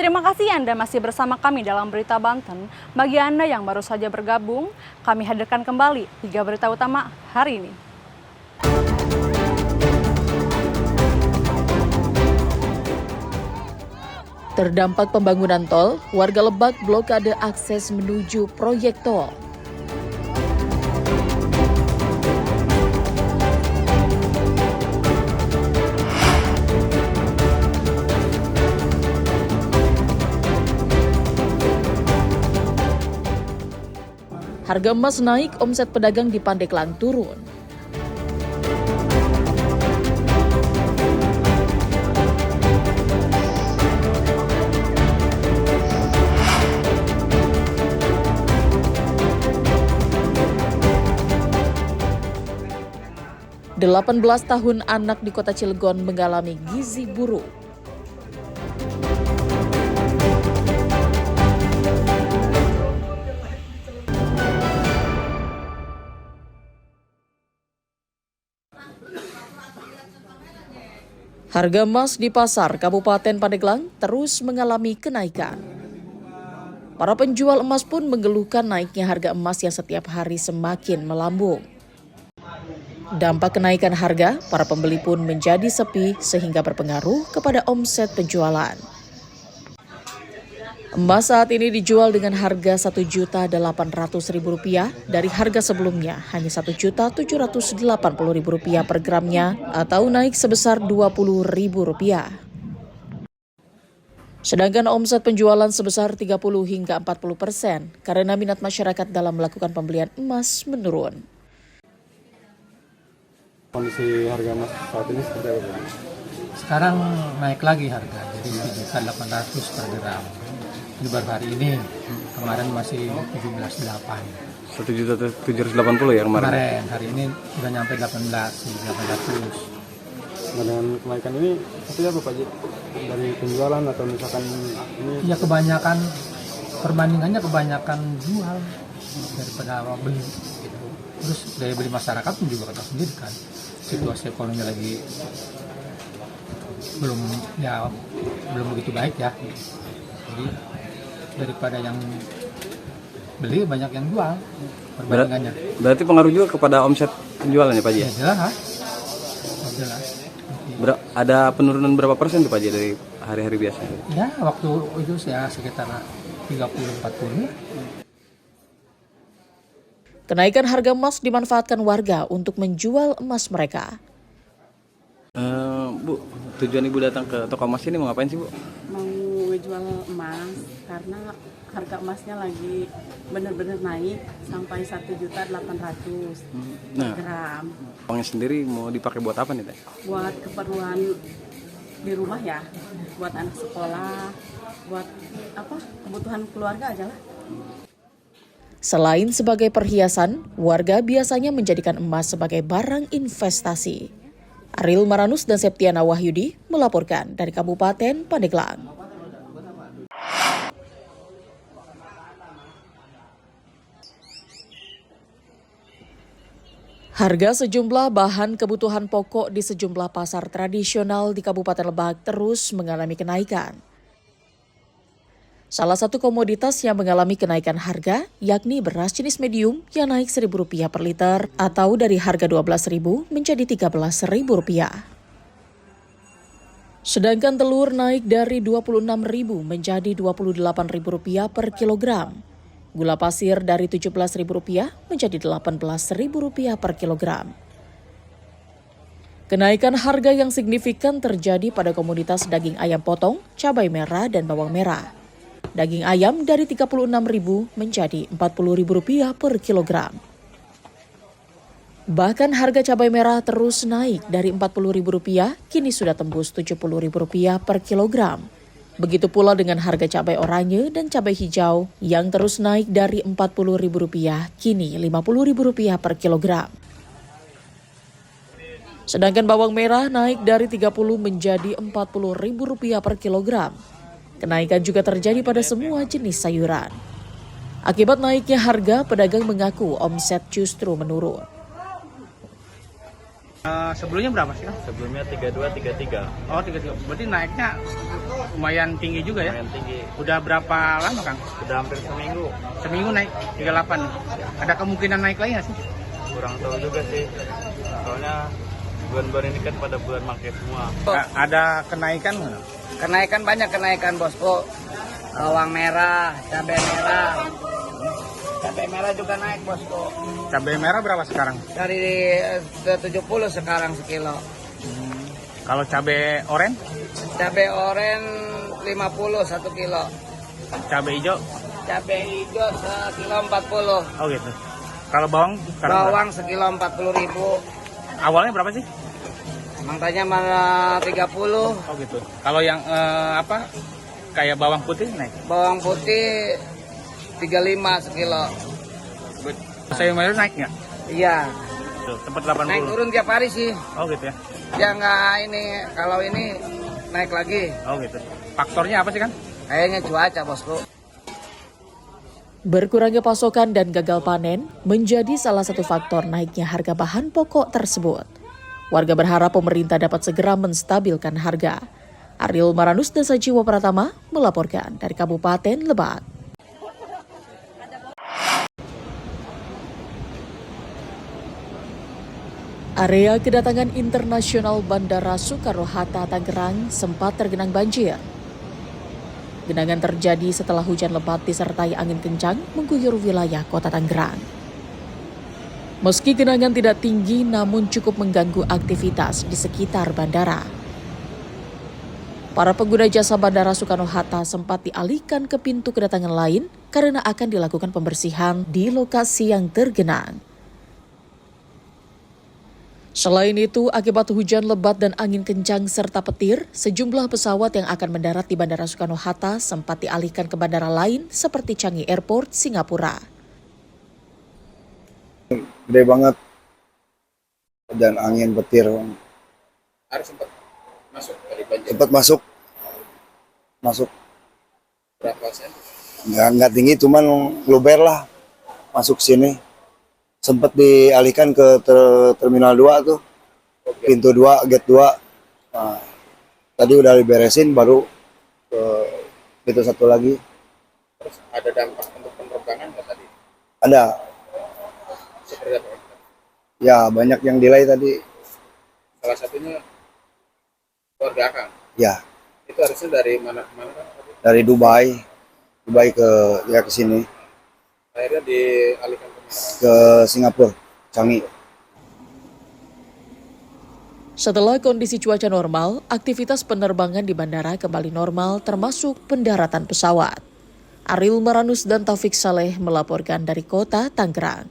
Terima kasih Anda masih bersama kami dalam Berita Banten. Bagi Anda yang baru saja bergabung, kami hadirkan kembali 3 berita utama hari ini. Terdampak pembangunan tol, warga Lebak blokade akses menuju proyek tol. Harga emas naik, omset pedagang di Pandeglang turun. Delapan belas tahun anak di kota Cilegon mengalami gizi buruk. Harga emas di pasar Kabupaten Pandeglang terus mengalami kenaikan. Para penjual emas pun mengeluhkan naiknya harga emas yang setiap hari semakin melambung. Dampak kenaikan harga, para pembeli pun menjadi sepi sehingga berpengaruh kepada omset penjualan. Emas saat ini dijual dengan harga Rp1.800.000 dari harga sebelumnya hanya Rp1.780.000 per gramnya atau naik sebesar Rp20.000. Sedangkan omset penjualan sebesar 30 hingga 40% karena minat masyarakat dalam melakukan pembelian emas menurun. Kondisi harga emas saat ini seperti apa? Sekarang naik lagi harga, jadi Rp7.800 per gram. Ini baru hari ini, kemarin masih 17.800. Rp1.780.000 ya kemarin? Hari ini sudah nyampe 18.800. Nah, dengan kenaikan ini seperti apa Pak Ji? Dari penjualan atau misalkan ini? Ya kebanyakan, perbandingannya kebanyakan jual daripada beli. Gitu. Terus daya beli masyarakat pun juga kata sendiri kan, situasi ekonomi lagi belum begitu baik ya. Jadi daripada yang beli banyak yang jual perbandingannya. Berarti pengaruh juga kepada omset penjualan ya Pak Ji? Ya jelas. Jelas. Ada penurunan berapa persen tuh Pak Ji dari hari-hari biasa? Ya waktu itu ya sekitar 30-40. Kenaikan harga emas dimanfaatkan warga untuk menjual emas mereka. Bu, tujuan Ibu datang ke toko emas ini mau ngapain sih Bu? Mau ngejual emas karena harga emasnya lagi benar-benar naik sampai Rp1.800.000 per gram. Uangnya sendiri mau dipakai buat apa nih Teh? Buat keperluan di rumah ya, buat anak sekolah, buat kebutuhan keluarga aja lah. Selain sebagai perhiasan, warga biasanya menjadikan emas sebagai barang investasi. Ariel Maranus dan Septiana Wahyudi melaporkan dari Kabupaten Pandeglang. Harga sejumlah bahan kebutuhan pokok di sejumlah pasar tradisional di Kabupaten Lebak terus mengalami kenaikan. Salah satu komoditas yang mengalami kenaikan harga yakni beras jenis medium yang naik Rp1.000 per liter atau dari harga Rp12.000 menjadi Rp13.000. Sedangkan telur naik dari Rp26.000 menjadi Rp28.000 per kilogram. Gula pasir dari Rp17.000 menjadi Rp18.000 per kilogram. Kenaikan harga yang signifikan terjadi pada komoditas daging ayam potong, cabai merah, dan bawang merah. Daging ayam dari Rp36.000 menjadi Rp40.000 per kilogram. Bahkan harga cabai merah terus naik dari Rp40.000 kini sudah tembus Rp70.000 per kilogram. Begitu pula dengan harga cabai oranye dan cabai hijau yang terus naik dari Rp40.000 kini Rp50.000 per kilogram. Sedangkan bawang merah naik dari Rp30 menjadi Rp40.000 per kilogram. Kenaikan juga terjadi pada semua jenis sayuran. Akibat naiknya harga, pedagang mengaku omset justru menurun. Sebelumnya berapa sih, Kang? Sebelumnya 32, 33. Oh, 33. Berarti naiknya lumayan tinggi juga ya? Lumayan tinggi. Udah berapa lama, Kang? Sudah hampir seminggu. Seminggu naik 38. Ada kemungkinan naik lagi nggak sih? Kurang tahu juga sih. Soalnya bulan-bulan ini kan pada bulan market semua. Ada kenaikan nggak? Kenaikan banyak kenaikan bosku. Bawang merah, cabai merah. Cabai merah juga naik bosku. Cabai merah berapa sekarang? Dari 70 sekarang sekilo. Kalau cabai oren, Cabai oren 50 1 kilo. cabai hijau, Cabai hijau sekilo 40. oh gitu. Kalau bawang sekarang berapa? Bawang sekilo 40.000. Awalnya berapa sih? Makanya malah 30. Oh gitu. Kalau yang kayak bawang putih naik. Bawang putih 35 sekilo. Sayur mayur naik nggak? Iya. Tuh, tempat 80. Naik turun tiap hari sih. Oh gitu ya. Ya nggak ini, kalau ini naik lagi. Oh gitu. Faktornya apa sih, kan? Kayaknya cuaca bosku. Berkurangnya pasokan dan gagal panen menjadi salah satu faktor naiknya harga bahan pokok tersebut. Warga berharap pemerintah dapat segera menstabilkan harga. Ariel Maranus, Desa Jiwa Pratama, melaporkan dari Kabupaten Lebak. Area kedatangan internasional Bandara Soekarno-Hatta Tangerang sempat tergenang banjir. Genangan terjadi setelah hujan lebat disertai angin kencang mengguyur wilayah Kota Tangerang. Meski genangan tidak tinggi namun cukup mengganggu aktivitas di sekitar bandara. Para pengguna jasa Bandara Soekarno-Hatta sempat dialihkan ke pintu kedatangan lain karena akan dilakukan pembersihan di lokasi yang tergenang. Selain itu, akibat hujan lebat dan angin kencang serta petir, sejumlah pesawat yang akan mendarat di Bandara Soekarno-Hatta sempat dialihkan ke bandara lain seperti Changi Airport, Singapura. Gede banget dan angin petir. Hari sempat masuk dari banjir. Sempat masuk. Berapa sen? Nggak tinggi, cuman luber lah masuk sini. Sempat dialihkan ke Terminal 2 tuh, pintu 2, gate 2. Nah, tadi udah diberesin, baru ke pintu 1 lagi. Terus ada dampak untuk penerbangan nggak tadi? Ada, Seperti apa? ya banyak yang delay tadi. Salah satunya keluarga Akang. Ya, Itu harusnya dari mana kan? dari Dubai ke sini, Akhirnya dialihkan ke Singapura, Changi. Setelah kondisi cuaca normal, aktivitas penerbangan di bandara kembali normal termasuk pendaratan pesawat. Ariel Maranus dan Taufik Saleh melaporkan dari Kota Tangerang.